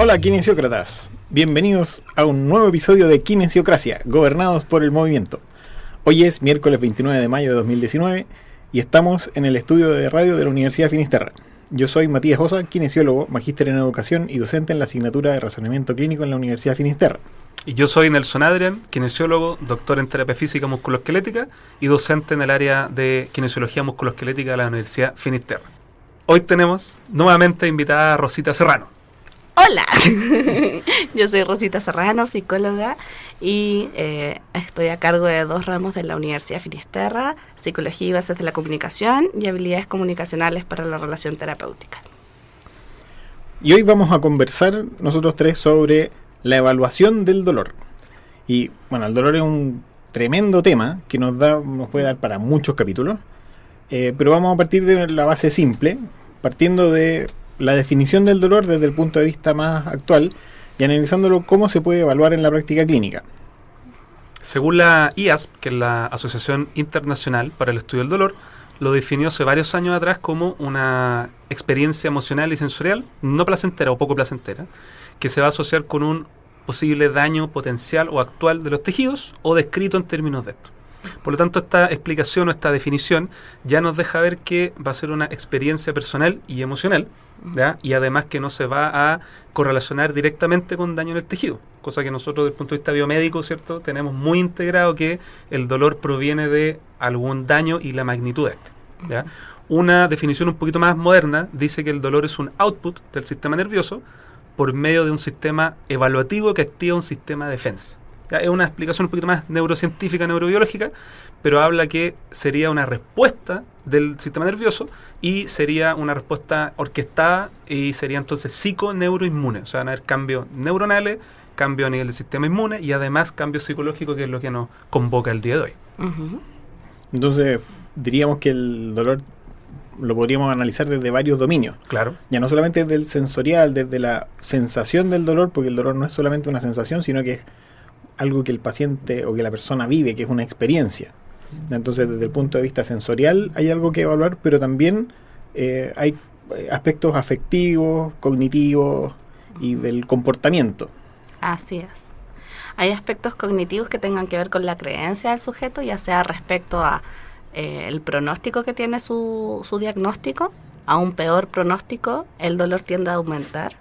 Hola kinesiócratas, bienvenidos a un nuevo episodio de Kinesiocracia, gobernados por el movimiento. Hoy es miércoles 29 de mayo de 2019 y estamos en el estudio de radio de la Universidad de Finisterra. Yo soy Matías Osa, kinesiólogo, magíster en educación y docente en la asignatura de razonamiento clínico en la Universidad de Finisterra. Y yo soy Nelson Adrián, kinesiólogo, doctor en terapia física musculoesquelética y docente en el área de kinesiología musculoesquelética de la Universidad Finisterra. Hoy tenemos nuevamente invitada a Rosita Serrano. Hola, yo soy Rosita Serrano, psicóloga y estoy a cargo de 2 ramos de la Universidad Finisterra, Psicología y Bases de la Comunicación y Habilidades Comunicacionales para la Relación Terapéutica. Y hoy vamos a conversar nosotros tres sobre la evaluación del dolor. Y bueno, el dolor es un tremendo tema que nos puede dar para muchos capítulos, pero vamos a partir de la base simple, partiendo de la definición del dolor desde el punto de vista más actual y analizándolo cómo se puede evaluar en la práctica clínica. Según la IASP, que es la Asociación Internacional para el Estudio del Dolor, lo definió hace varios años atrás como una experiencia emocional y sensorial no placentera o poco placentera, que se va a asociar con un posible daño potencial o actual de los tejidos o descrito en términos de esto. Por lo tanto, esta explicación o esta definición ya nos deja ver que va a ser una experiencia personal y emocional, ¿ya? Y además que no se va a correlacionar directamente con daño en el tejido, cosa que nosotros desde el punto de vista biomédico, ¿cierto?, tenemos muy integrado que el dolor proviene de algún daño y la magnitud de este, ¿ya? Una definición un poquito más moderna dice que el dolor es un output del sistema nervioso por medio de un sistema evaluativo que activa un sistema de defensa. ¿Ya? Es una explicación un poquito más neurocientífica, neurobiológica, pero habla que sería una respuesta del sistema nervioso y sería una respuesta orquestada y sería entonces psico-neuroinmune. O sea, van a haber cambios neuronales, cambios a nivel del sistema inmune y además cambios psicológicos, que es lo que nos convoca el día de hoy. Uh-huh. Entonces, diríamos que el dolor lo podríamos analizar desde varios dominios. Claro. Ya no solamente desde el sensorial, desde la sensación del dolor, porque el dolor no es solamente una sensación, sino que es algo que el paciente o que la persona vive, que es una experiencia. Entonces, desde el punto de vista sensorial hay algo que evaluar, pero también hay aspectos afectivos, cognitivos y del comportamiento. Así es. Hay aspectos cognitivos que tengan que ver con la creencia del sujeto, ya sea respecto a el pronóstico que tiene su diagnóstico. A un peor pronóstico, el dolor tiende a aumentar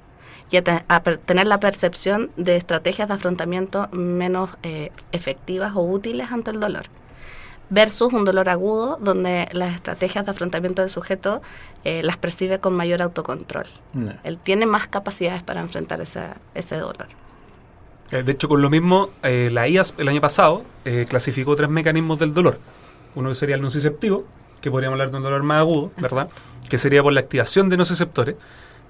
y a tener la percepción de estrategias de afrontamiento menos efectivas o útiles ante el dolor, versus un dolor agudo donde las estrategias de afrontamiento del sujeto las percibe con mayor autocontrol. No. Él tiene más capacidades para enfrentar ese dolor. De hecho, con lo mismo, la IASP el año pasado clasificó 3 mecanismos del dolor. Uno que sería el nociceptivo, que podríamos hablar de un dolor más agudo, ¿verdad? Que sería por la activación de nociceptores.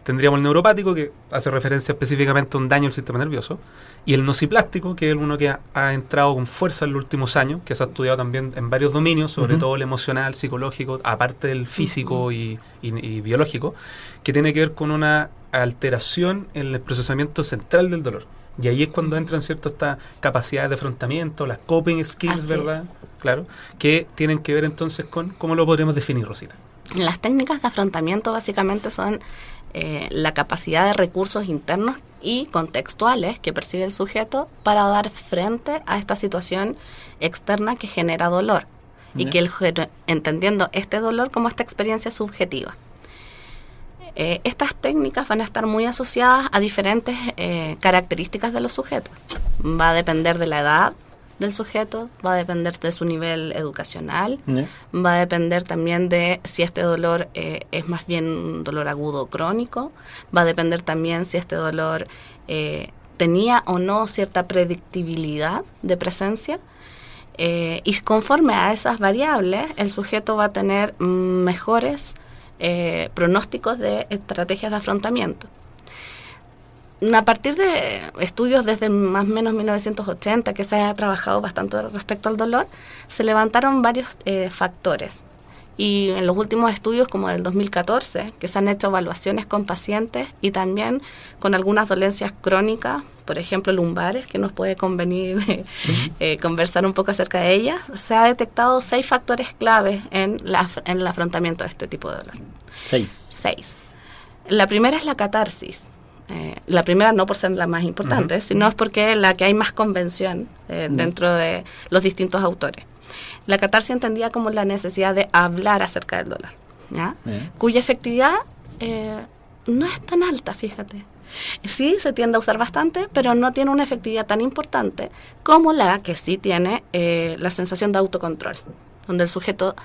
Tendríamos el neuropático, que hace referencia específicamente a un daño al sistema nervioso, y el nociplástico, que es uno que ha entrado con fuerza en los últimos años, que se ha estudiado también en varios dominios, sobre todo el emocional, psicológico, aparte del físico y biológico, que tiene que ver con una alteración en el procesamiento central del dolor. Y ahí es cuando entran, ¿cierto?, estas capacidades de afrontamiento, las coping skills, así ¿verdad? Es. Claro, que tienen que ver entonces con cómo lo podremos definir, Rosita. Las técnicas de afrontamiento básicamente son la capacidad de recursos internos y contextuales que percibe el sujeto para dar frente a esta situación externa que genera dolor. Y que el sujeto, entendiendo este dolor como esta experiencia subjetiva. Estas técnicas van a estar muy asociadas a diferentes características de los sujetos. Va a depender de la edad del sujeto, va a depender de su nivel educacional, va a depender también de si este dolor es más bien un dolor agudo o crónico, va a depender también si este dolor tenía o no cierta predictibilidad de presencia. Y conforme a esas variables, el sujeto va a tener mejores pronósticos de estrategias de afrontamiento. A partir de estudios desde más o menos 1980 que se ha trabajado bastante respecto al dolor, se levantaron varios factores. Y en los últimos estudios, como del 2014, que se han hecho evaluaciones con pacientes y también con algunas dolencias crónicas, por ejemplo lumbares, que nos puede convenir conversar un poco acerca de ellas, se ha detectado 6 factores claves en el afrontamiento de este tipo de dolor. 6. 6. La primera es la catarsis. La primera no por ser la más importante, sino es porque es la que hay más convención dentro de los distintos autores. La catarsis entendía como la necesidad de hablar acerca del dolor, ¿ya? Cuya efectividad no es tan alta, fíjate. Sí, se tiende a usar bastante, pero no tiene una efectividad tan importante como la que sí tiene la sensación de autocontrol, donde el sujeto,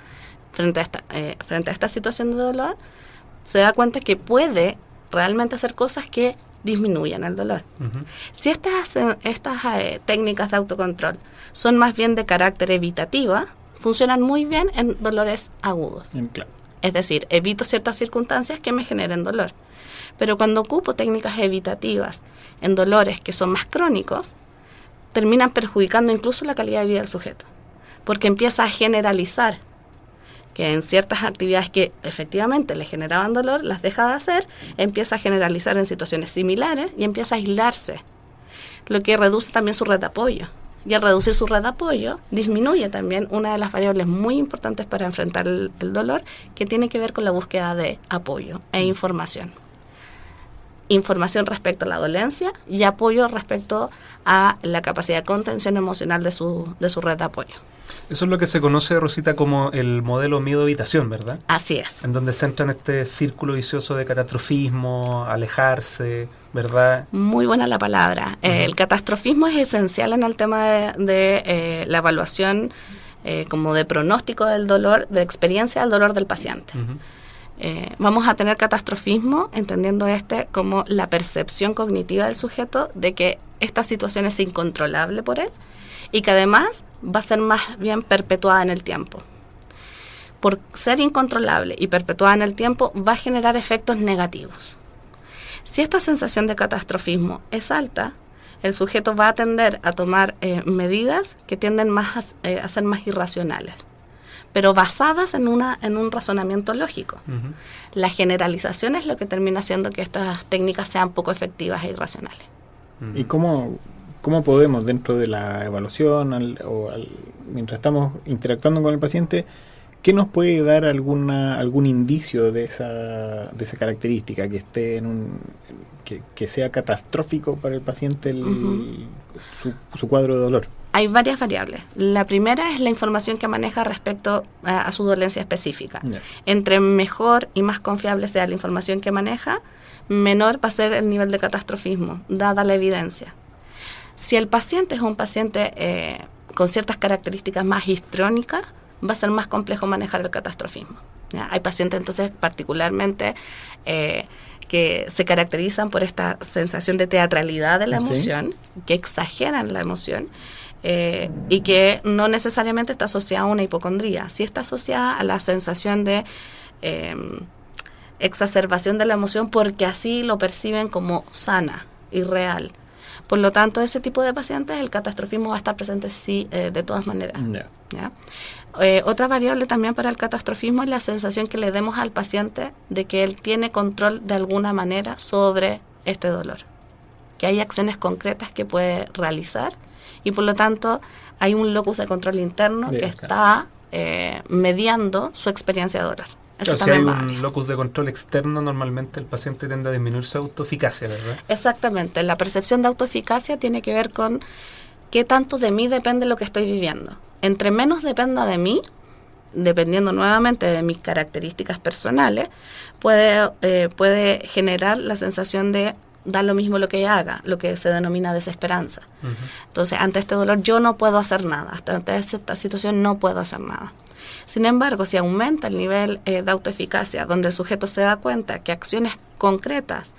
frente a esta situación de dolor, se da cuenta que puede realmente hacer cosas que disminuyan el dolor. Si estas técnicas de autocontrol son más bien de carácter evitativa, funcionan muy bien en dolores agudos. Claro. Es decir, evito ciertas circunstancias que me generen dolor. Pero cuando ocupo técnicas evitativas en dolores que son más crónicos, terminan perjudicando incluso la calidad de vida del sujeto, porque empieza a generalizar que en ciertas actividades que efectivamente le generaban dolor, las deja de hacer, empieza a generalizar en situaciones similares y empieza a aislarse, lo que reduce también su red de apoyo. Y al reducir su red de apoyo, disminuye también una de las variables muy importantes para enfrentar el dolor, que tiene que ver con la búsqueda de apoyo e información. Información respecto a la dolencia y apoyo respecto a la capacidad de contención emocional de su red de apoyo. Eso es lo que se conoce, Rosita, como el modelo miedo-evitación, ¿verdad? Así es. En donde se entra en este círculo vicioso de catastrofismo, alejarse, ¿verdad? Muy buena la palabra. El catastrofismo es esencial en el tema de la evaluación como de pronóstico del dolor, de experiencia del dolor del paciente. Vamos a tener catastrofismo entendiendo como la percepción cognitiva del sujeto de que esta situación es incontrolable por él y que además va a ser más bien perpetuada en el tiempo. Por ser incontrolable y perpetuada en el tiempo, va a generar efectos negativos. Si esta sensación de catastrofismo es alta, el sujeto va a tender a tomar medidas que tienden más a ser más irracionales, pero basadas en un razonamiento lógico. La generalización es lo que termina haciendo que estas técnicas sean poco efectivas e irracionales. ¿Y cómo podemos, dentro de la evaluación mientras estamos interactuando con el paciente, qué nos puede dar algún indicio de esa característica que esté que sea catastrófico para el paciente su cuadro de dolor? Hay varias variables. La primera es la información que maneja respecto a su dolencia específica. Entre mejor y más confiable sea la información que maneja, menor va a ser el nivel de catastrofismo, dada la evidencia. Si el paciente es un paciente con ciertas características más histrónicas, va a ser más complejo manejar el catastrofismo. ¿Ya? Hay pacientes entonces particularmente que se caracterizan por esta sensación de teatralidad de la emoción, que exageran la emoción, y que no necesariamente está asociada a una hipocondría, sí está asociada a la sensación de exacerbación de la emoción porque así lo perciben como sana y real. Por lo tanto, ese tipo de pacientes, el catastrofismo va a estar presente sí, de todas maneras. ¿Ya? Otra variable también para el catastrofismo es la sensación que le demos al paciente de que él tiene control de alguna manera sobre este dolor, que hay acciones concretas que puede realizar y por lo tanto hay un locus de control interno que está mediando su experiencia de dolor. Claro, si hay un locus de control externo, normalmente el paciente tiende a disminuir su autoeficacia, ¿verdad? Exactamente. La percepción de autoeficacia tiene que ver con qué tanto de mí depende lo que estoy viviendo. Entre menos dependa de mí, dependiendo nuevamente de mis características personales, puede generar la sensación de da lo mismo lo que haga, lo que se denomina desesperanza. Entonces, ante este dolor yo no puedo hacer nada, ante esta situación no puedo hacer nada. Sin embargo, si aumenta el nivel de autoeficacia, donde el sujeto se da cuenta que acciones concretas,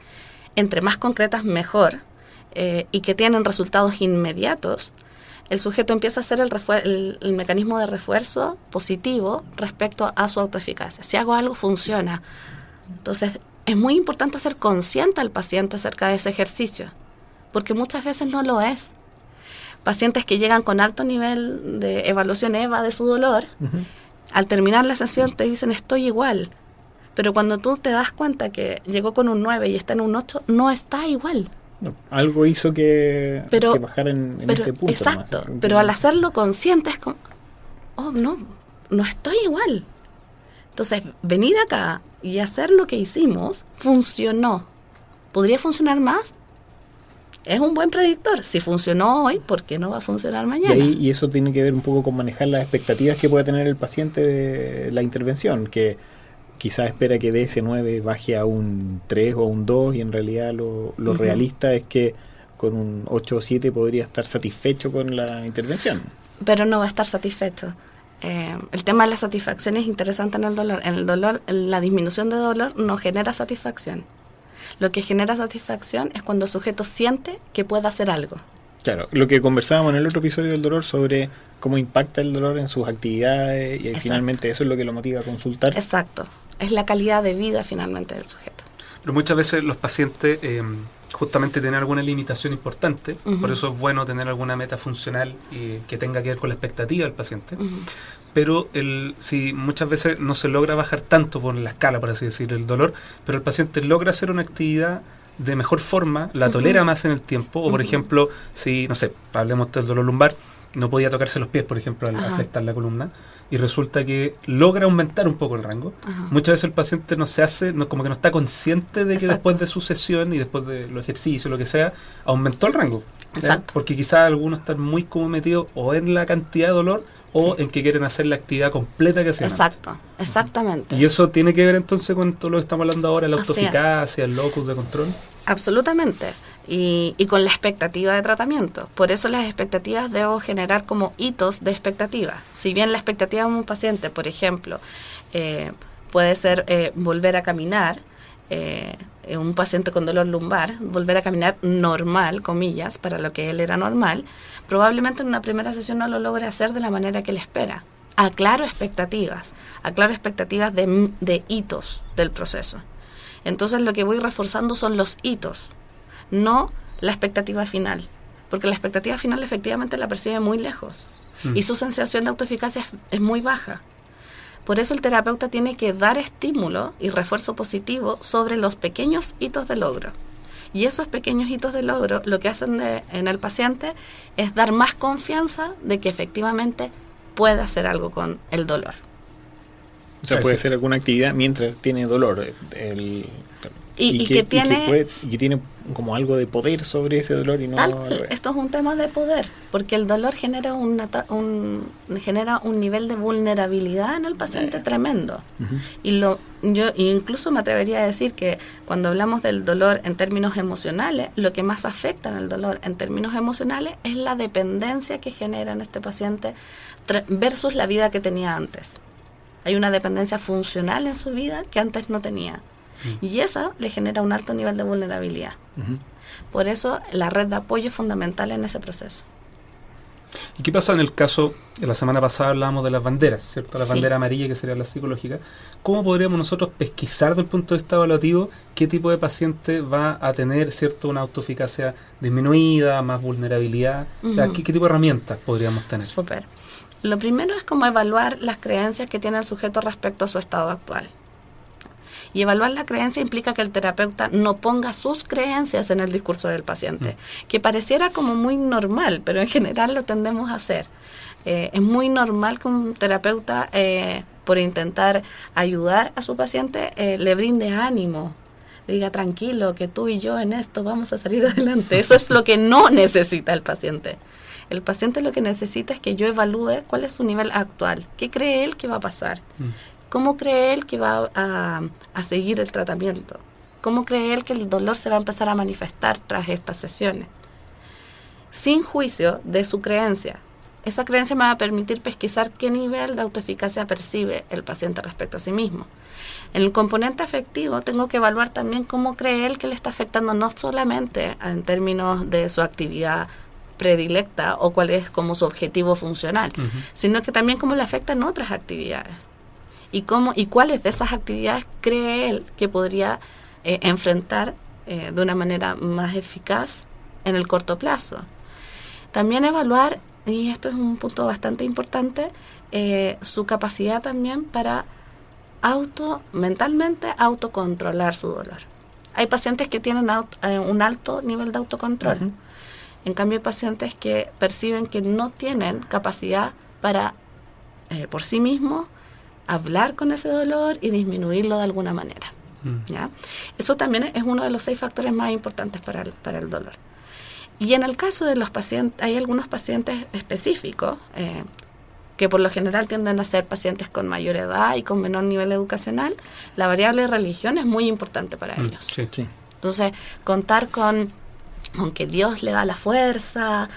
entre más concretas mejor, y que tienen resultados inmediatos, el sujeto empieza a hacer el mecanismo de refuerzo positivo respecto a su autoeficacia. Si hago algo, funciona. Entonces, es muy importante hacer consciente al paciente acerca de ese ejercicio, porque muchas veces no lo es. Pacientes que llegan con alto nivel de evaluación EVA de su dolor, al terminar la sesión te dicen estoy igual, pero cuando tú te das cuenta que llegó con un 9 y está en un 8, no está igual. No, algo hizo que bajara en ese punto. Exacto, pero al hacerlo consciente es como, oh no estoy igual. Entonces, venir acá y hacer lo que hicimos funcionó, ¿Podría funcionar más? Es un buen predictor. Si funcionó hoy, ¿por qué no va a funcionar mañana? Y eso tiene que ver un poco con manejar las expectativas que pueda tener el paciente de la intervención, que quizás espera que de ese 9 baje a un 3 o un 2 y en realidad lo realista es que con un 8 o 7 podría estar satisfecho con la intervención. Pero no va a estar satisfecho. El tema de la satisfacción es interesante en el dolor. En el dolor, la disminución de dolor no genera satisfacción. Lo que genera satisfacción es cuando el sujeto siente que puede hacer algo. Claro, lo que conversábamos en el otro episodio del dolor sobre cómo impacta el dolor en sus actividades y finalmente eso es lo que lo motiva a consultar. Exacto, es la calidad de vida finalmente del sujeto. Pero muchas veces los pacientes justamente tienen alguna limitación importante, por eso es bueno tener alguna meta funcional que tenga que ver con la expectativa del paciente. Pero si muchas veces no se logra bajar tanto por la escala, por así decir, el dolor, pero el paciente logra hacer una actividad de mejor forma, la tolera más en el tiempo, o por ejemplo, si, no sé, hablemos del dolor lumbar, no podía tocarse los pies, por ejemplo, al afectar la columna, y resulta que logra aumentar un poco el rango. Muchas veces el paciente como que no está consciente de que después de su sesión y después de los ejercicios, lo que sea, aumentó el rango. Exacto. Porque quizás algunos están muy como metidos o en la cantidad de dolor o en que quieren hacer la actividad completa que hacían. Exacto, exactamente. Y eso tiene que ver entonces con todo lo que estamos hablando ahora, la autoeficacia, el locus de control. Absolutamente. Y con la expectativa de tratamiento. Por eso las expectativas debo generar como hitos de expectativa. Si bien la expectativa de un paciente, por ejemplo, puede ser volver a caminar, un paciente con dolor lumbar, volver a caminar normal, comillas, para lo que él era normal, probablemente en una primera sesión no lo logre hacer de la manera que él espera. Aclaro expectativas de hitos del proceso. Entonces lo que voy reforzando son los hitos, no la expectativa final, porque la expectativa final efectivamente la percibe muy lejos y su sensación de autoeficacia es muy baja. Por eso el terapeuta tiene que dar estímulo y refuerzo positivo sobre los pequeños hitos de logro. Y esos pequeños hitos de logro lo que hacen en el paciente es dar más confianza de que efectivamente puede hacer algo con el dolor. O sea, puede hacer alguna actividad mientras tiene dolor. Y que tiene como algo de poder sobre ese dolor y no... Esto es un tema de poder, porque el dolor genera genera un nivel de vulnerabilidad en el paciente tremendo. Y yo incluso me atrevería a decir que cuando hablamos del dolor en términos emocionales, lo que más afecta en el dolor en términos emocionales es la dependencia que genera en este paciente versus la vida que tenía antes. Hay una dependencia funcional en su vida que antes no tenía. Y eso le genera un alto nivel de vulnerabilidad. Por eso la red de apoyo es fundamental en ese proceso. ¿Y qué pasa en el caso, de la semana pasada hablábamos de las banderas, ¿cierto? La bandera amarilla, que sería la psicológica. ¿Cómo podríamos nosotros pesquisar desde el punto de vista evaluativo qué tipo de paciente va a tener, ¿cierto?, una autoeficacia disminuida, más vulnerabilidad? ¿Qué tipo de herramientas podríamos tener? Súper. Lo primero es como evaluar las creencias que tiene el sujeto respecto a su estado actual. Y evaluar la creencia implica que el terapeuta no ponga sus creencias en el discurso del paciente, que pareciera como muy normal, pero en general lo tendemos a hacer. Es muy normal que un terapeuta, por intentar ayudar a su paciente, le brinde ánimo, le diga tranquilo, que tú y yo en esto vamos a salir adelante. Eso es lo que no necesita el paciente. El paciente lo que necesita es que yo evalúe cuál es su nivel actual, qué cree él que va a pasar. ¿Cómo cree él que va a seguir el tratamiento? ¿Cómo cree él que el dolor se va a empezar a manifestar tras estas sesiones? Sin juicio de su creencia. Esa creencia me va a permitir pesquisar qué nivel de autoeficacia percibe el paciente respecto a sí mismo. En el componente afectivo tengo que evaluar también cómo cree él que le está afectando, no solamente en términos de su actividad predilecta o cuál es como su objetivo funcional, sino que también cómo le afectan otras actividades. Y cuáles de esas actividades cree él que podría enfrentar de una manera más eficaz en el corto plazo. También evaluar, y esto es un punto bastante importante, su capacidad también para mentalmente autocontrolar su dolor. Hay pacientes que tienen un alto nivel de autocontrol. En cambio hay pacientes que perciben que no tienen capacidad para por sí mismos hablar con ese dolor y disminuirlo de alguna manera. ¿Ya? Eso también es uno de los 6 factores más importantes para el dolor. Y en el caso de los pacientes, hay algunos pacientes específicos que por lo general tienden a ser pacientes con mayor edad y con menor nivel educacional. La variable religión es muy importante para ellos. Sí. Sí. Entonces, contar con que Dios le da la fuerza,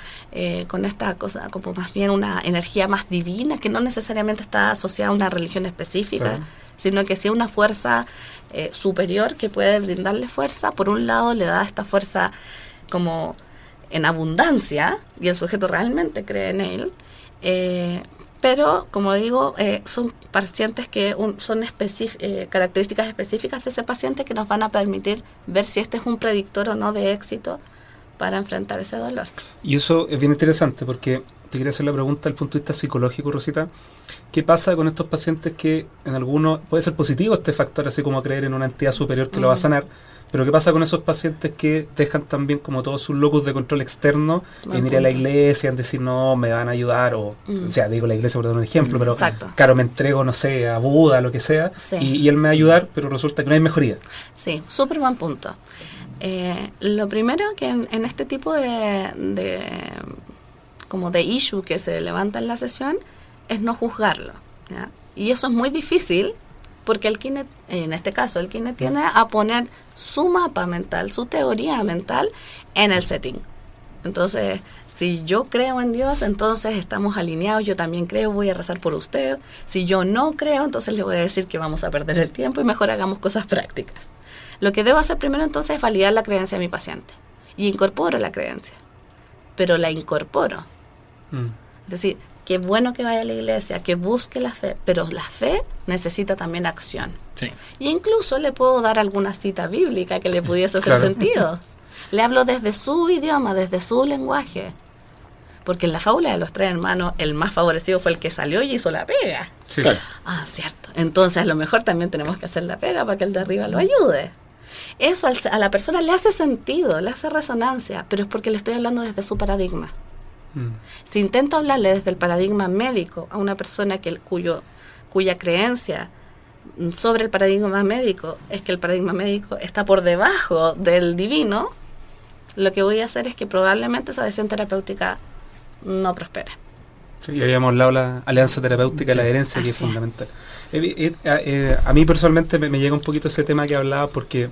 con esta cosa como más bien una energía más divina, que no necesariamente está asociada a una religión específica, Claro. sino que sí una fuerza superior que puede brindarle fuerza. Por un lado, le da esta fuerza como en abundancia, y el sujeto realmente cree en él, pero, como digo, son pacientes que son características específicas de ese paciente que nos van a permitir ver si este es un predictor o no de éxito para enfrentar ese dolor. Y eso es bien interesante porque te quería hacer la pregunta desde el punto de vista psicológico, Rosita. ¿Qué pasa con estos pacientes que en algunos puede ser positivo este factor, así como creer en una entidad superior que lo va a sanar? Pero ¿qué pasa con esos pacientes que dejan también como todos sus locus de control externo en ir a la iglesia, en decir no, me van a ayudar? O sea, digo la iglesia por dar un ejemplo, pero Exacto. claro, me entrego, no sé, a Buda, lo que sea, Sí. y él me va a ayudar, pero resulta que no hay mejoría. Sí, súper buen punto. Lo primero que en este tipo de issue que se levanta en la sesión es no juzgarlo, ¿ya? Y eso es muy difícil porque en este caso el kine tiene a poner su mapa mental, su teoría mental en el setting. Entonces, si yo creo en Dios, entonces estamos alineados, yo también creo, voy a rezar por usted. Si yo no creo, entonces le voy a decir que vamos a perder el tiempo y mejor hagamos cosas prácticas. Lo que debo hacer primero entonces es validar la creencia de mi paciente. Y incorporo la creencia, pero la incorporo. Es decir, qué bueno que vaya a la iglesia, que busque la fe, pero la fe necesita también acción. Sí. Y incluso le puedo dar alguna cita bíblica que le pudiese hacer Claro. sentido. Le hablo desde su idioma, desde su lenguaje. Porque en la fábula de los 3 hermanos, el más favorecido fue el que salió y hizo la pega. Sí. Claro. Ah, cierto. Entonces a lo mejor también tenemos que hacer la pega para que el de arriba lo ayude. Eso a la persona le hace sentido, le hace resonancia, pero es porque le estoy hablando desde su paradigma. Si intento hablarle desde el paradigma médico a una persona cuya creencia sobre el paradigma médico es que el paradigma médico está por debajo del divino, lo que voy a hacer es que probablemente esa decisión terapéutica no prospere. Sí, ya habíamos hablado de la alianza terapéutica, la adherencia, que es Así es. fundamental. A mí personalmente me llega un poquito ese tema que hablaba porque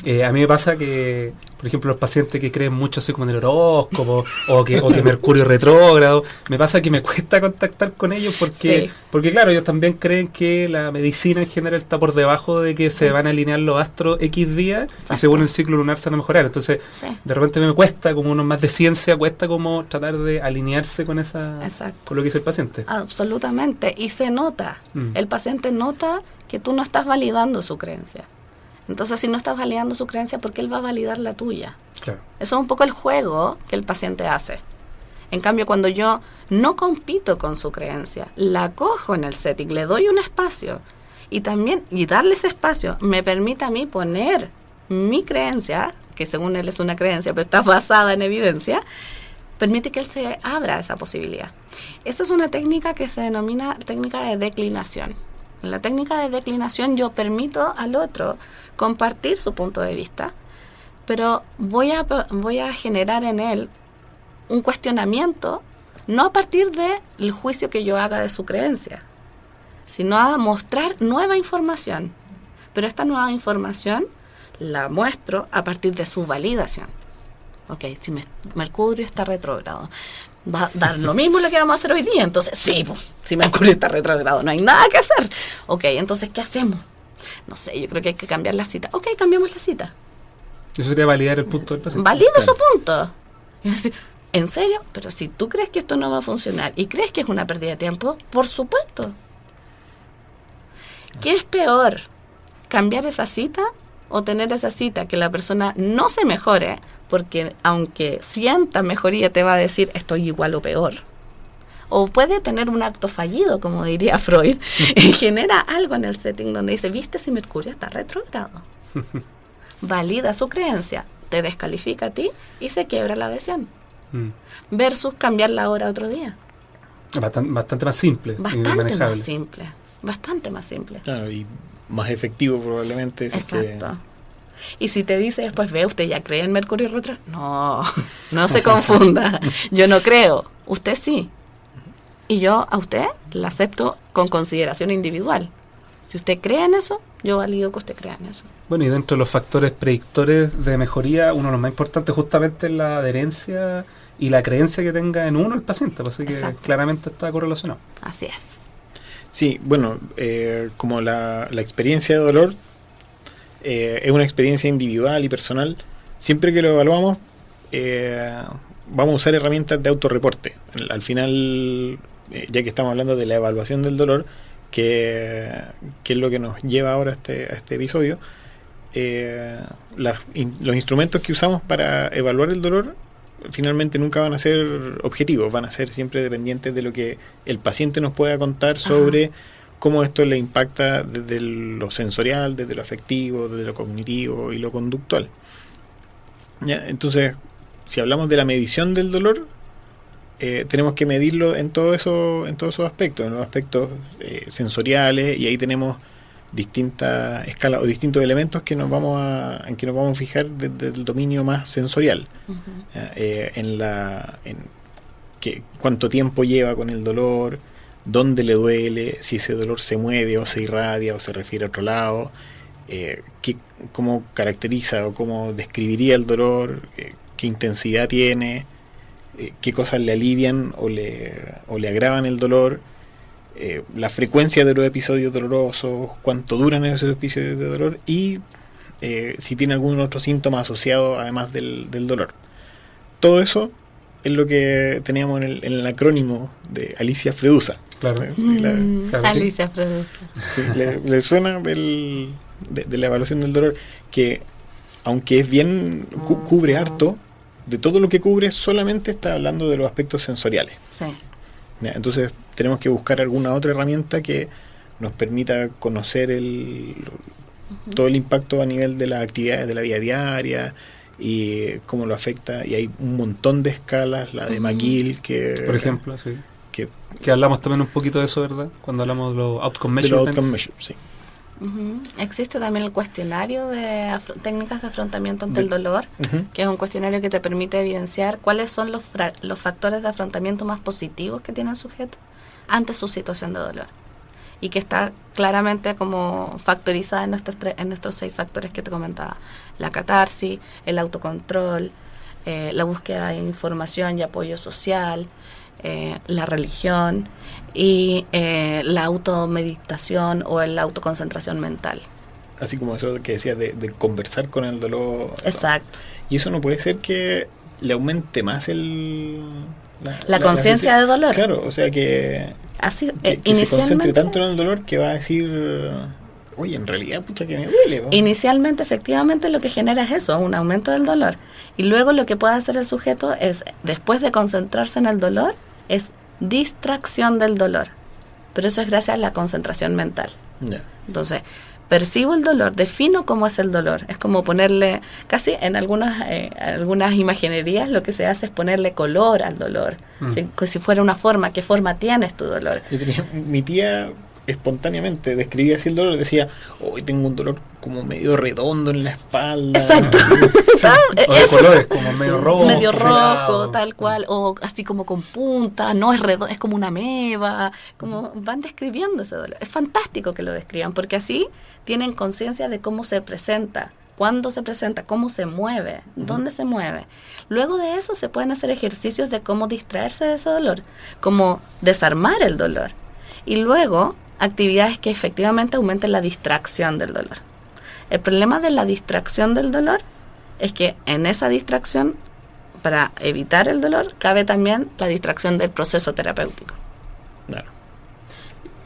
a mí me pasa que, por ejemplo, los pacientes que creen mucho así como en el horóscopo o que Mercurio retrógrado, me pasa que me cuesta contactar con ellos porque claro, ellos también creen que la medicina en general está por debajo de que se van a alinear los astros X días y según el ciclo lunar se van a mejorar. Entonces, de repente me cuesta, como uno más de ciencia, cuesta como tratar de alinearse con con lo que dice el paciente. Absolutamente. Y se nota. El paciente nota que tú no estás validando su creencia. Entonces, si no estás validando su creencia, ¿por qué él va a validar la tuya? Claro. Eso es un poco el juego que el paciente hace. En cambio, cuando yo no compito con su creencia, la acojo en el setting, le doy un espacio y darle ese espacio me permite a mí poner mi creencia, que según él es una creencia, pero está basada en evidencia, permite que él se abra a esa posibilidad. Esa es una técnica que se denomina técnica de declinación. En la técnica de declinación yo permito al otro compartir su punto de vista, pero voy a generar en él un cuestionamiento, no a partir del juicio que yo haga de su creencia, sino a mostrar nueva información. Pero esta nueva información la muestro a partir de su validación. Ok, si Mercurio está retrógrado, va a dar lo mismo lo que vamos a hacer hoy día. Entonces, sí, pues, si Mercurio está retrógrado, no hay nada que hacer. Ok, entonces, ¿qué hacemos? No sé, yo creo que hay que cambiar la cita. Ok, cambiamos la cita. Eso sería validar el punto del paciente. Valido su punto. Es decir, ¿en serio? Pero si tú crees que esto no va a funcionar y crees que es una pérdida de tiempo, por supuesto. ¿Qué es peor? ¿Cambiar esa cita o tener esa cita que la persona no se mejore? Porque aunque sienta mejoría te va a decir estoy igual o peor. O puede tener un acto fallido, como diría Freud, y genera algo en el setting donde dice, ¿viste si Mercurio está retrógrado? Valida su creencia, te descalifica a ti y se quiebra la adhesión. Versus cambiar la hora otro día. Bastante más simple. Bastante más simple. Bastante más simple. Claro, y más efectivo probablemente. Exacto. Y si te dice después, ve, ¿usted ya cree en Mercurio retro? No, no se confunda. Yo no creo. Usted sí. Y yo a usted la acepto con consideración individual. Si usted cree en eso, yo valido que usted crea en eso. Bueno, y dentro de los factores predictores de mejoría, uno de los más importantes justamente es la adherencia y la creencia que tenga en uno el paciente, pues así que Exacto. claramente está correlacionado. Así es. Sí, bueno, como la experiencia de dolor es una experiencia individual y personal, siempre que lo evaluamos vamos a usar herramientas de autorreporte. Al final, ya que estamos hablando de la evaluación del dolor, que es lo que nos lleva ahora a este episodio, los instrumentos que usamos para evaluar el dolor finalmente nunca van a ser objetivos, van a ser siempre dependientes de lo que el paciente nos pueda contar sobre cómo esto le impacta desde lo sensorial, desde lo afectivo, desde lo cognitivo y lo conductual. ¿Ya? Entonces, si hablamos de la medición del dolor, tenemos que medirlo en todos esos aspectos, en los aspectos sensoriales, y ahí tenemos distintas escalas o distintos elementos en que nos vamos a fijar desde el dominio más sensorial. En cuánto tiempo lleva con el dolor, dónde le duele, si ese dolor se mueve o se irradia o se refiere a otro lado, cómo caracteriza o cómo describiría el dolor, qué intensidad tiene, qué cosas le alivian o le agravan el dolor, la frecuencia de los episodios dolorosos, cuánto duran esos episodios de dolor y si tiene algún otro síntoma asociado además del dolor. Todo eso es lo que teníamos en el acrónimo de Alicia Fredusa. Claro. Claro, Alicia Fredusa. Sí, le suena de la evaluación del dolor, que aunque es bien cubre harto, de todo lo que cubre solamente está hablando de los aspectos sensoriales. Sí. ¿Ya? Entonces tenemos que buscar alguna otra herramienta que nos permita conocer todo el impacto a nivel de las actividades de la vida diaria y cómo lo afecta, y hay un montón de escalas, la de McGill, que Por ejemplo, sí. que hablamos también un poquito de eso, ¿verdad? Cuando hablamos de los outcome de los measurements. outcome measures, sí. Existe también el cuestionario de técnicas de afrontamiento ante el dolor, que es un cuestionario que te permite evidenciar cuáles son los factores de afrontamiento más positivos que tiene el sujeto ante su situación de dolor, y que está claramente como factorizada en nuestros 6 factores que te comentaba: la catarsis, el autocontrol, la búsqueda de información y apoyo social, la religión y la automeditación o la autoconcentración mental. Así como eso que decía de conversar con el dolor. Exacto. Y eso no puede ser que le aumente más la conciencia de dolor. Claro, o sea que Así, que se concentre tanto en el dolor que va a decir, oye, en realidad, pucha, que me duele. Inicialmente, efectivamente, lo que genera es eso, un aumento del dolor. Y luego lo que puede hacer el sujeto es, después de concentrarse en el dolor, es distracción del dolor. Pero eso es gracias a la concentración mental. Yeah. Entonces, percibo el dolor, defino cómo es el dolor. Es como ponerle, casi en algunas imaginerías, lo que se hace es ponerle color al dolor. Si fuera una forma, ¿qué forma tienes tu dolor? Mi tía espontáneamente describía así el dolor, decía, hoy tengo un dolor como medio redondo en la espalda. Exacto. O de colores, como medio rojo. Medio rojo, cerrado. tal cual, o así como con punta, no es redondo, es como una ameba, como van describiendo ese dolor. Es fantástico que lo describan, porque así tienen conciencia de cómo se presenta, cuándo se presenta, cómo se mueve, dónde se mueve. Luego de eso se pueden hacer ejercicios de cómo distraerse de ese dolor, cómo desarmar el dolor. Y luego actividades que efectivamente aumenten la distracción del dolor. El problema de la distracción del dolor es que en esa distracción, para evitar el dolor, cabe también la distracción del proceso terapéutico. Claro.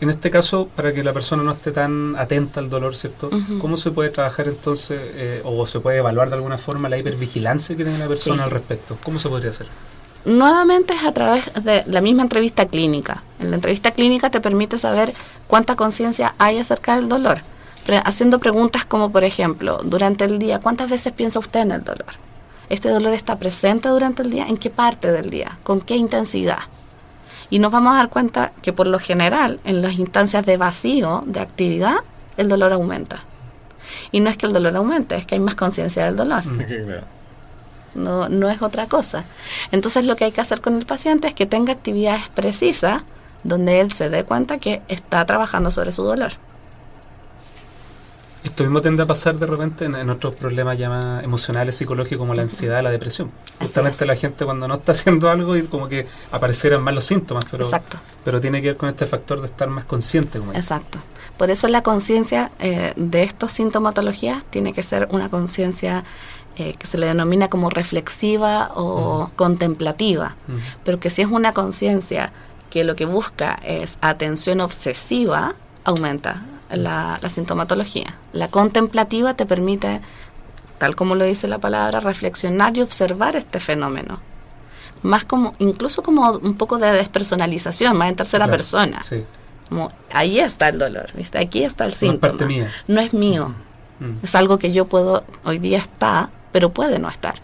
En este caso, para que la persona no esté tan atenta al dolor, ¿cierto? ¿Cómo se puede trabajar entonces, o se puede evaluar de alguna forma la hipervigilancia que tiene la persona al respecto? ¿Cómo se podría hacer? Nuevamente es a través de la misma entrevista clínica. En la entrevista clínica te permite saber cuánta conciencia hay acerca del dolor, haciendo preguntas como, por ejemplo, durante el día, ¿cuántas veces piensa usted en el dolor? ¿Este dolor está presente durante el día? ¿En qué parte del día? ¿Con qué intensidad? Y nos vamos a dar cuenta que por lo general, en las instancias de vacío, de actividad, el dolor aumenta. Y no es que el dolor aumente, es que hay más conciencia del dolor. Claro. No es otra cosa. Entonces lo que hay que hacer con el paciente es que tenga actividades precisas donde él se dé cuenta que está trabajando sobre su dolor. Esto mismo tiende a pasar de repente en otros problemas ya más emocionales, psicológicos, como la ansiedad, la depresión. Justamente la gente cuando no está haciendo algo y como que aparecieran más los síntomas, pero tiene que ver con este factor de estar más consciente. Exacto. Por eso la conciencia de estas sintomatologías tiene que ser una conciencia que se le denomina como reflexiva o contemplativa, pero que si es una conciencia que lo que busca es atención obsesiva, aumenta la sintomatología. La contemplativa te permite, tal como lo dice la palabra, reflexionar y observar este fenómeno. Más como, incluso como un poco de despersonalización, más en tercera persona. Sí. Como, ahí está el dolor, ¿viste? Aquí está el síntoma. No es parte mía. No es mío. Es algo que yo puedo, hoy día está, pero puede no estar.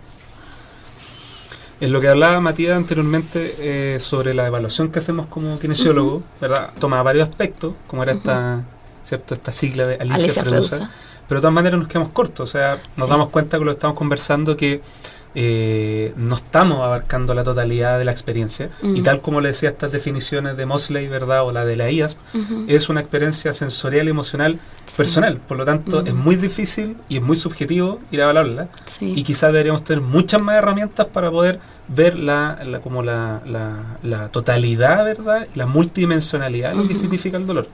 En lo que hablaba Matías anteriormente sobre la evaluación que hacemos como kinesiólogo, ¿verdad? Toma varios aspectos, como era esta sigla de Alicia Fredusa, pero de todas maneras nos quedamos cortos, o sea, nos damos cuenta con lo que estamos conversando que no estamos abarcando la totalidad de la experiencia, y tal como le decía estas definiciones de Mosley, ¿verdad? O la de la IASP, es una experiencia sensorial y emocional personal, por lo tanto es muy difícil y es muy subjetivo ir a evaluarla, y quizás deberíamos tener muchas más herramientas para poder ver la totalidad, ¿verdad? Y la multidimensionalidad de lo que significa el dolor.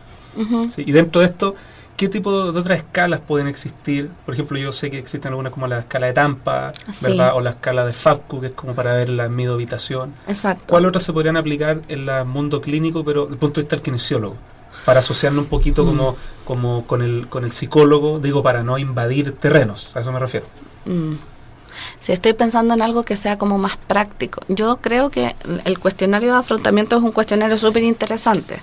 ¿Sí? Y dentro de esto, ¿qué tipo de otras escalas pueden existir? Por ejemplo, yo sé que existen algunas como la escala de Tampa, ¿verdad? O la escala de Fabku, que es como para ver la miedo-habitación. Exacto. ¿Cuáles otras se podrían aplicar en el mundo clínico, pero desde el punto de vista del kinesiólogo? Para asociarlo un poquito como con el psicólogo, digo, para no invadir terrenos, a eso me refiero. Si estoy pensando en algo que sea como más práctico. Yo creo que el cuestionario de afrontamiento es un cuestionario súper interesante.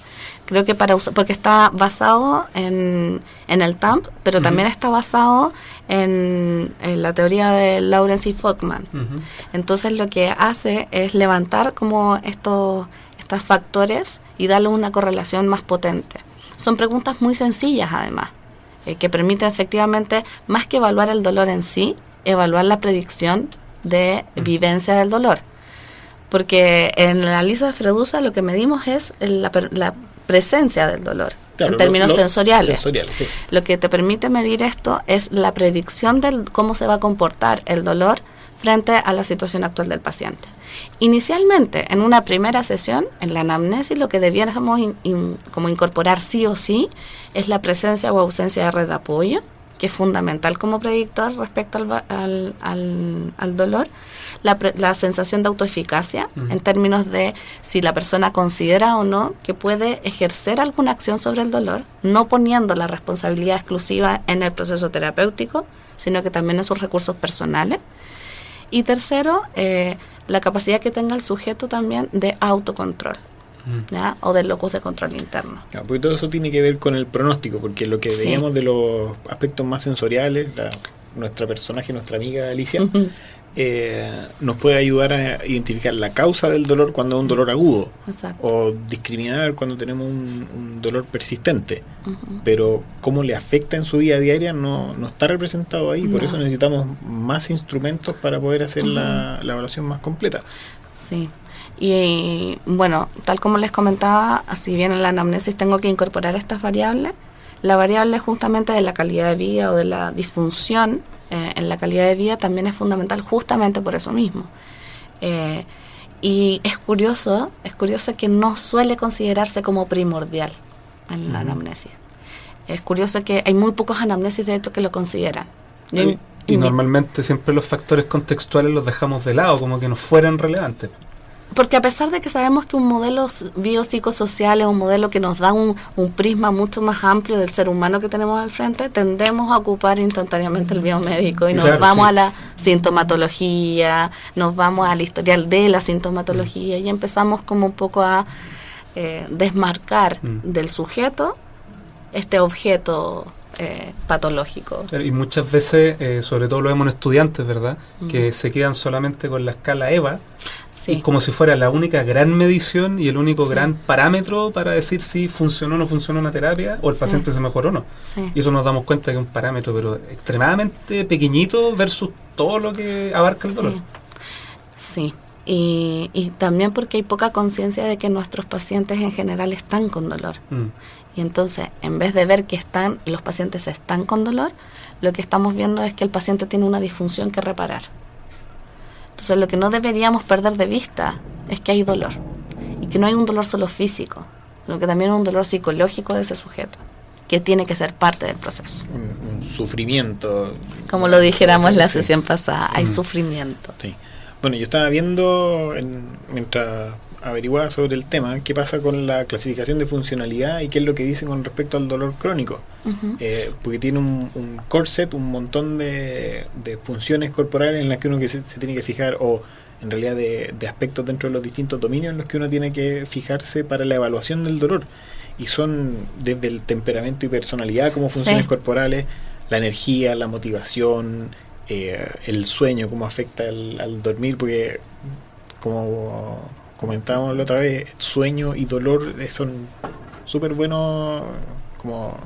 Creo que porque está basado en el TAMP, pero también está basado en la teoría de Lawrence y Folkman. Entonces lo que hace es levantar como estos factores y darle una correlación más potente. Son preguntas muy sencillas además, que permiten efectivamente, más que evaluar el dolor en sí, evaluar la predicción de vivencia del dolor. Porque en el análisis de Fredusa lo que medimos es la presencia del dolor, en términos sensoriales. Sí. Lo que te permite medir esto es la predicción de cómo se va a comportar el dolor frente a la situación actual del paciente. Inicialmente, en una primera sesión, en la anamnesis, lo que debiéramos como incorporar sí o sí es la presencia o ausencia de red de apoyo, que es fundamental como predictor respecto al dolor. La sensación de autoeficacia, en términos de si la persona considera o no que puede ejercer alguna acción sobre el dolor, no poniendo la responsabilidad exclusiva en el proceso terapéutico, sino que también en sus recursos personales. Y tercero, la capacidad que tenga el sujeto también de autocontrol, ¿ya? O de locus de control interno. Porque todo eso tiene que ver con el pronóstico, porque lo que veíamos de los aspectos más sensoriales, nuestra personaje, nuestra amiga Alicia, nos puede ayudar a identificar la causa del dolor cuando es un dolor agudo. Exacto. O discriminar cuando tenemos un dolor persistente, pero cómo le afecta en su vida diaria no está representado ahí. Por eso necesitamos más instrumentos para poder hacer la evaluación más completa. Sí. Y bueno, tal como les comentaba, si bien en la anamnesis tengo que incorporar estas variables, la variable justamente de la calidad de vida o de la disfunción en la calidad de vida también es fundamental justamente por eso mismo. Y es curioso que no suele considerarse como primordial en la anamnesis. Es curioso que hay muy pocos anamnesis de hecho que lo consideran. Y normalmente siempre los factores contextuales los dejamos de lado, como que no fueran relevantes. Porque a pesar de que sabemos que un modelo biopsicosocial es un modelo que nos da un prisma mucho más amplio del ser humano que tenemos al frente, tendemos a ocupar instantáneamente el biomédico y nos vamos a la sintomatología, nos vamos al historial de la sintomatología y empezamos como un poco a desmarcar del sujeto este objeto patológico. Y muchas veces, sobre todo lo vemos en estudiantes, ¿verdad? Que se quedan solamente con la escala EVA. Sí. y como si fuera la única gran medición y el único gran parámetro para decir si funcionó o no funcionó una terapia o el paciente se mejoró o no. Sí. Y eso nos damos cuenta que es un parámetro pero extremadamente pequeñito versus todo lo que abarca el dolor. Sí. Y también porque hay poca conciencia de que nuestros pacientes en general están con dolor. Y entonces, en vez de ver que los pacientes están con dolor, lo que estamos viendo es que el paciente tiene una disfunción que reparar. Entonces, lo que no deberíamos perder de vista es que hay dolor. Y que no hay un dolor solo físico, sino que también hay un dolor psicológico de ese sujeto, que tiene que ser parte del proceso. Un sufrimiento. Como lo dijéramos en la Sí. sesión pasada, hay sufrimiento. Sí. Bueno, yo estaba viendo, mientras averiguaba sobre el tema, qué pasa con la clasificación de funcionalidad y qué es lo que dice con respecto al dolor crónico. Porque tiene un core set, un montón de funciones corporales en las que uno se tiene que fijar, o en realidad de aspectos dentro de los distintos dominios en los que uno tiene que fijarse para la evaluación del dolor. Y son desde el temperamento y personalidad como funciones corporales, la energía, la motivación, el sueño, cómo afecta al dormir, porque como comentábamos la otra vez, sueño y dolor son súper buenos, como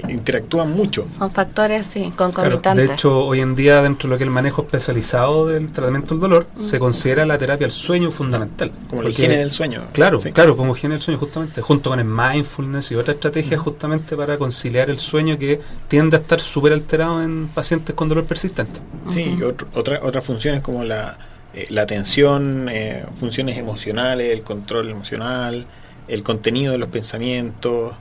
interactúan mucho. Son factores, sí, concomitantes. Claro, de hecho, hoy en día, dentro de lo que es el manejo especializado del tratamiento del dolor, se considera la terapia del sueño fundamental. Como la higiene del sueño. Claro, ¿sí? claro, como higiene del sueño, justamente, junto con el mindfulness y otras estrategias justamente para conciliar el sueño que tiende a estar súper alterado en pacientes con dolor persistente. Sí, y otras funciones como la atención, funciones emocionales, el control emocional, el contenido de los pensamientos,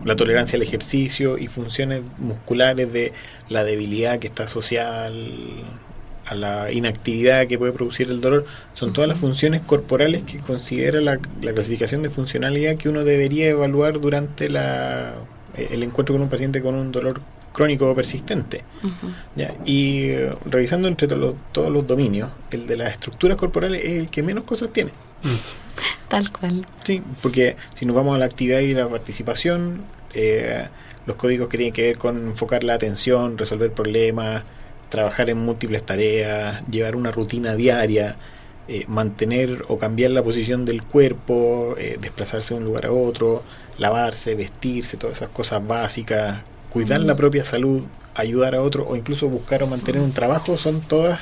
la tolerancia al ejercicio y funciones musculares de la debilidad que está asociada a la inactividad que puede producir el dolor. Son todas las funciones corporales que considera la clasificación de funcionalidad que uno debería evaluar durante el encuentro con un paciente con un dolor crónico o persistente. ¿Ya? Y revisando entre todos los dominios, el de las estructuras corporales es el que menos cosas tiene. Tal cual. Sí, porque si nos vamos a la actividad y la participación, los códigos que tienen que ver con enfocar la atención, resolver problemas, trabajar en múltiples tareas, llevar una rutina diaria, mantener o cambiar la posición del cuerpo, desplazarse de un lugar a otro, lavarse, vestirse, todas esas cosas básicas, cuidar la propia salud, ayudar a otros o incluso buscar o mantener un trabajo, son todas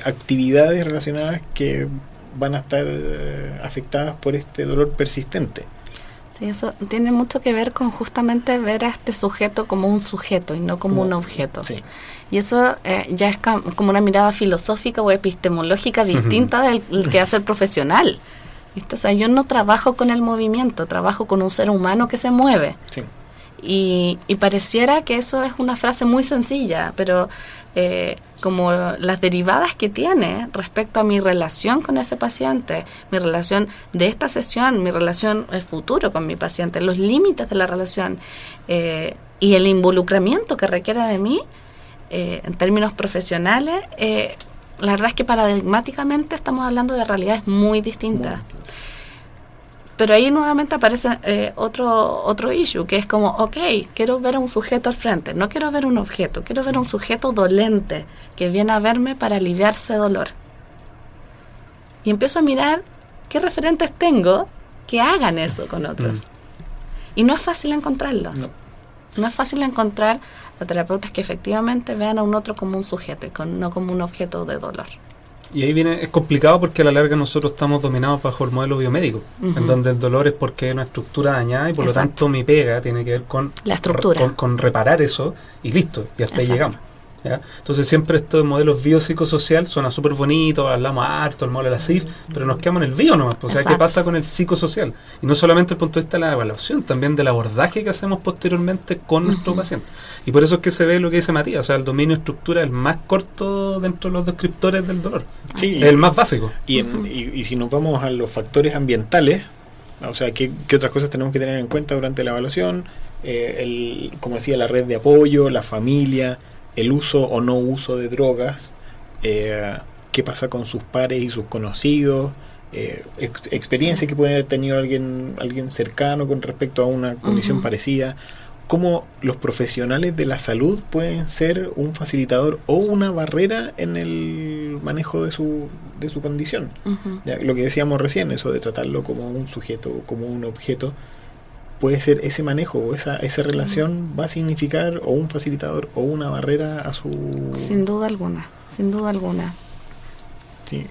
actividades relacionadas que van a estar afectadas por este dolor persistente. Sí, eso tiene mucho que ver con justamente ver a este sujeto como un sujeto y no como un objeto. Sí. Y eso ya es como una mirada filosófica o epistemológica distinta del que hace el profesional. ¿Viste? O sea, yo no trabajo con el movimiento, trabajo con un ser humano que se mueve. Sí. Y pareciera que eso es una frase muy sencilla, pero como las derivadas que tiene respecto a mi relación con ese paciente, mi relación de esta sesión, mi relación el futuro con mi paciente, los límites de la relación y el involucramiento que requiere de mí en términos profesionales, la verdad es que paradigmáticamente estamos hablando de realidades muy distintas. Pero ahí nuevamente aparece otro issue, que es como, ok, quiero ver a un sujeto al frente, no quiero ver un objeto, quiero ver a un sujeto dolente que viene a verme para aliviarse dolor. Y empiezo a mirar qué referentes tengo que hagan eso con otros. Y no es fácil encontrarlos. No es fácil encontrar a terapeutas que efectivamente vean a un otro como un sujeto y no como un objeto de dolor. Y ahí es complicado porque a la larga nosotros estamos dominados bajo el modelo biomédico, en donde el dolor es porque hay una estructura dañada y por lo tanto mi pega tiene que ver con la estructura, con reparar eso y listo, y hasta ahí llegamos. ¿Ya? Entonces siempre estos modelos biopsicosocial suena súper bonito, hablamos harto, el modelo de la CIF, pero nos quedamos en el bio nomás, o sea, ¿qué pasa con el psicosocial? Y no solamente desde el punto de vista de la evaluación, también del abordaje que hacemos posteriormente con nuestro paciente. Y por eso es que se ve lo que dice Matías, o sea, el dominio estructura es el más corto dentro de los descriptores del dolor. Sí, es el más básico. Y si nos vamos a los factores ambientales, o sea, ¿qué otras cosas tenemos que tener en cuenta durante la evaluación? Como decía, la red de apoyo, la familia, el uso o no uso de drogas, qué pasa con sus pares y sus conocidos, experiencias que puede haber tenido alguien cercano con respecto a una condición parecida, cómo los profesionales de la salud pueden ser un facilitador o una barrera en el manejo de de su condición. Ujú. Ya, lo que decíamos recién, eso de tratarlo como un sujeto, como un objeto, puede ser ese manejo o esa relación va a significar o un facilitador o una barrera a su... Sin duda alguna, sin duda alguna. Sí,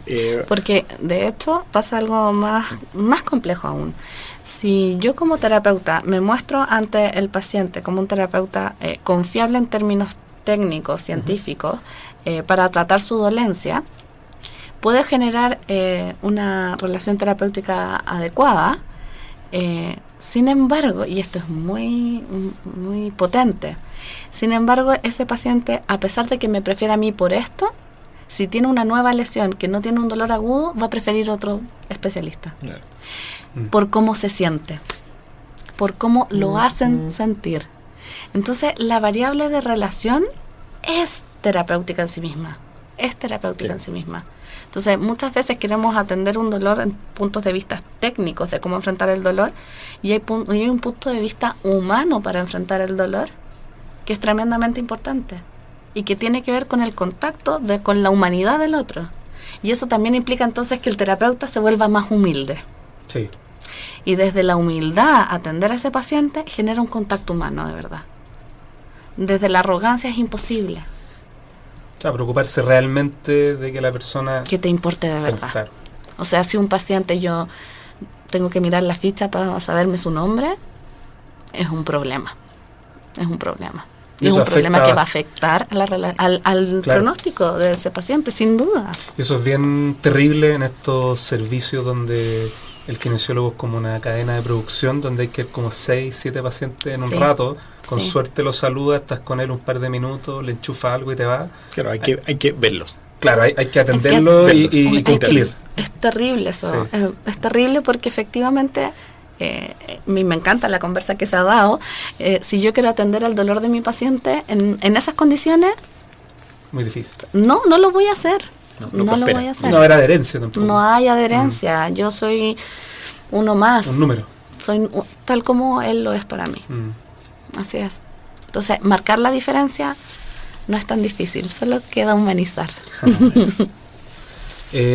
Porque de hecho pasa algo más complejo aún. Si yo como terapeuta me muestro ante el paciente como un terapeuta confiable en términos técnicos, científicos, para tratar su dolencia, puede generar una relación terapéutica adecuada. Sin embargo, y esto es muy potente, sin embargo, ese paciente, a pesar de que me prefiera a mí por esto, si tiene una nueva lesión que no tiene un dolor agudo, va a preferir otro especialista. claro. Por cómo se siente, por cómo lo hacen sentir. Entonces, la variable de relación es terapéutica en sí misma. Es terapéutica en sí misma. Entonces, muchas veces queremos atender un dolor en puntos de vista técnicos de cómo enfrentar el dolor, y hay un punto de vista humano para enfrentar el dolor que es tremendamente importante y que tiene que ver con el contacto con la humanidad del otro. Y eso también implica entonces que el terapeuta se vuelva más humilde. Sí. Y desde la humildad atender a ese paciente genera un contacto humano de verdad. Desde la arrogancia es imposible O sea, preocuparse realmente de que la persona... que te importe de verdad. Claro. O sea, si un paciente yo tengo que mirar la ficha para saberme su nombre, es un problema. Es un problema. Y Y es eso un problema afecta- que va a afectar a al Claro. pronóstico de ese paciente, sin duda. Y eso es bien terrible en estos servicios donde el kinesiólogo es como una cadena de producción, donde hay que ir como 6, 7 pacientes en un Sí. rato. Con Sí. suerte lo saludas, estás con él un par de minutos, le enchufa algo y te va. Claro, hay que verlos. Claro, hay que atenderlo verlos. y Hay que- cumplir. Es terrible eso. Sí. Es terrible porque efectivamente me encanta la conversa que se ha dado. Si yo quiero atender el dolor de mi paciente en esas condiciones, Muy difícil. no lo voy a hacer. No No, lo prospera. voy a hacer. No haber adherencia tampoco. No hay adherencia. Yo soy uno más. Un número. Soy tal como él lo es para mí. Así es. Entonces, marcar la diferencia no es tan difícil, solo queda humanizar.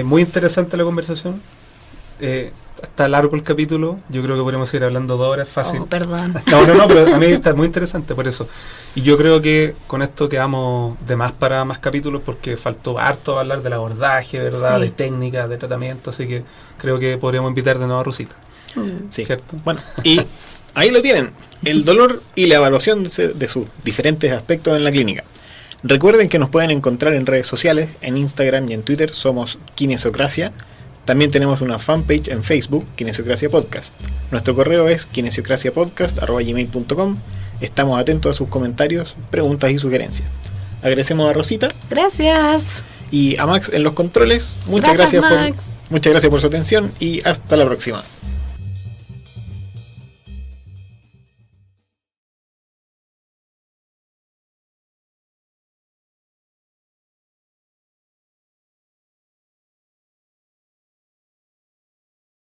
Muy interesante la conversación. Está largo el capítulo. Yo creo que podríamos seguir hablando 2 horas fácil. Oh, perdón. No, pero a mí está muy interesante por eso. Y yo creo que con esto quedamos de más para más capítulos porque faltó harto hablar del abordaje, ¿verdad? Sí. De técnica, de tratamiento, así que creo que podríamos invitar de nuevo a Rosita. Sí. ¿Cierto? Bueno, y ahí lo tienen, el dolor y la evaluación de sus diferentes aspectos en la clínica. Recuerden que nos pueden encontrar en redes sociales, en Instagram y en Twitter somos Kinesiocracia. También tenemos una fanpage en Facebook, Kinesiocracia Podcast. Nuestro correo es kinesiocraciapodcast@gmail.com. Estamos atentos a sus comentarios, preguntas y sugerencias. Agradecemos a Rosita Gracias. y a Max en los controles. Gracias, Max. Muchas gracias por su atención y hasta la próxima.